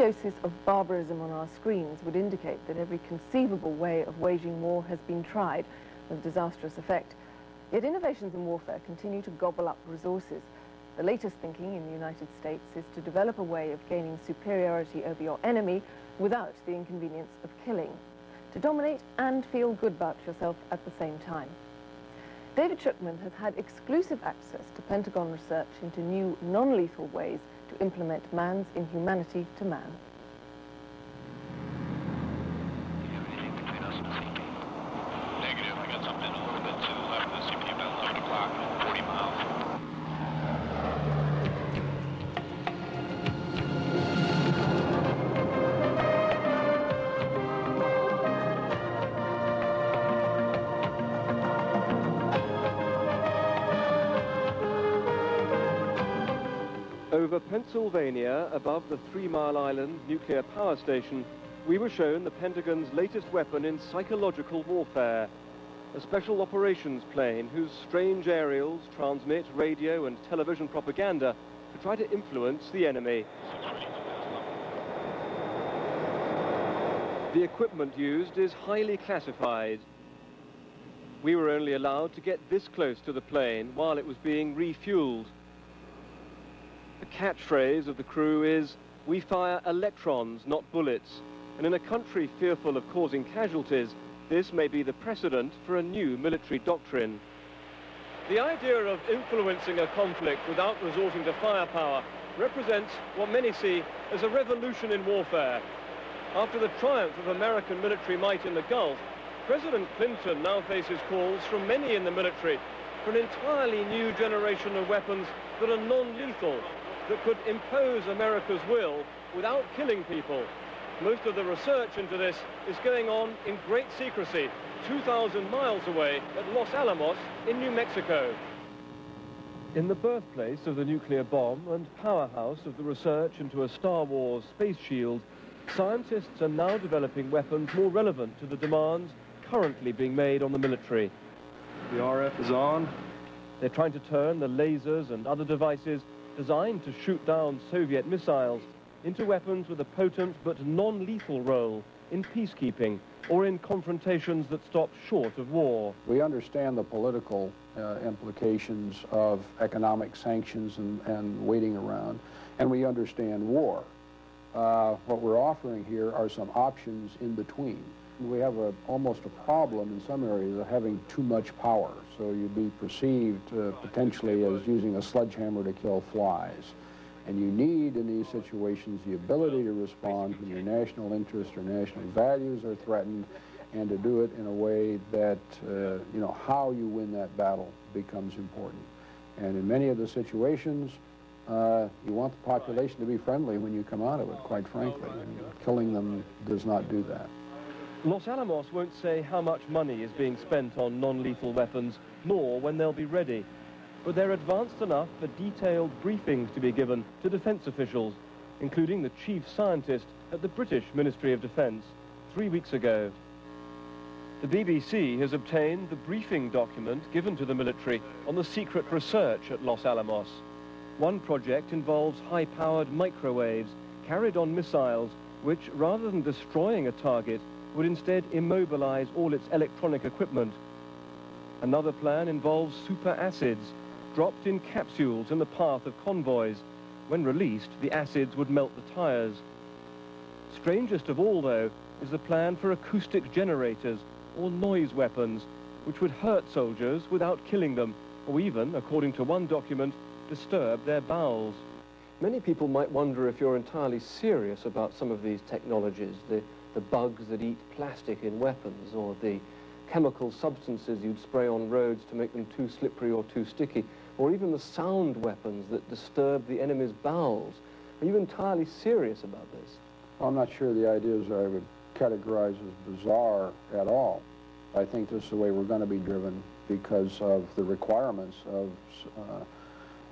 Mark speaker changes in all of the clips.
Speaker 1: doses of barbarism on our screens would indicate that every conceivable way of waging war has been tried with disastrous effect. Yet innovations in warfare continue to gobble up resources. The latest thinking in the United States is to develop a way of gaining superiority over your enemy without the inconvenience of killing, to dominate and feel good about yourself at the same time. David Shukman has had exclusive access to Pentagon research into new non-lethal ways to implement man's inhumanity to man.
Speaker 2: Negative. I got something a little bit to the left of the CPU about 11 o'clock, 40 miles.
Speaker 3: Over Pennsylvania, above the 3 Mile Island nuclear power station, we were shown the Pentagon's latest weapon in psychological warfare, a special operations plane whose strange aerials transmit radio and television propaganda to try to influence the enemy. The equipment used is highly classified. We were only allowed to get this close to the plane while it was being refueled. The catchphrase of the crew is, "We fire electrons, not bullets." And in a country fearful of causing casualties, this may be the precedent for a new military doctrine. The idea of influencing a conflict without resorting to firepower represents what many see as a revolution in warfare. After the triumph of American military might in the Gulf, President Clinton now faces calls from many in the military for an entirely new generation of weapons that are non-lethal, that could impose America's will without killing people. Most of the research into this is going on in great secrecy, 2,000 miles away at Los Alamos in New Mexico. In the birthplace of the nuclear bomb and powerhouse of the research into a Star Wars space shield, scientists are now developing weapons more relevant to the demands currently being made on the military.
Speaker 4: The RF is on.
Speaker 3: They're trying to turn the lasers and other devices designed to shoot down Soviet missiles into weapons with a potent but non-lethal role in peacekeeping or in confrontations that stop short of war.
Speaker 5: We understand the political implications of economic sanctions and waiting around, and we understand war. What we're offering here are some options in between. We have almost a problem in some areas of having too much power, so you'd be perceived potentially as using a sledgehammer to kill flies. And you need, in these situations, the ability to respond when your national interests or national values are threatened, and to do it in a way that, you know, how you win that battle becomes important. And in many of the situations, you want the population to be friendly when you come out of it, quite frankly. And killing them does not do that.
Speaker 3: Los Alamos won't say how much money is being spent on non-lethal weapons, nor when they'll be ready. But they're advanced enough for detailed briefings to be given to defence officials, including the chief scientist at the British Ministry of Defence 3 weeks ago. The BBC has obtained the briefing document given to the military on the secret research at Los Alamos. One project involves high-powered microwaves carried on missiles which, rather than destroying a target, would instead immobilize all its electronic equipment. Another plan involves super acids, dropped in capsules in the path of convoys. When released, the acids would melt the tires. Strangest of all, though, is the plan for acoustic generators, or noise weapons, which would hurt soldiers without killing them, or even, according to one document, disturb their bowels. Many people might wonder if you're entirely serious about some of these technologies, the bugs that eat plastic in weapons, or the chemical substances you'd spray on roads to make them too slippery or too sticky, or even the sound weapons that disturb the enemy's bowels. Are you entirely serious about this?
Speaker 5: Well, I'm not sure the ideas I would categorize as bizarre at all. I think this is the way we're going to be driven because of the requirements of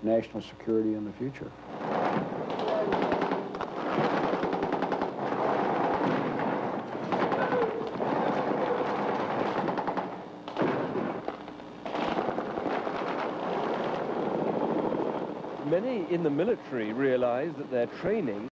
Speaker 5: national security in the future.
Speaker 3: Many in the military realize that their training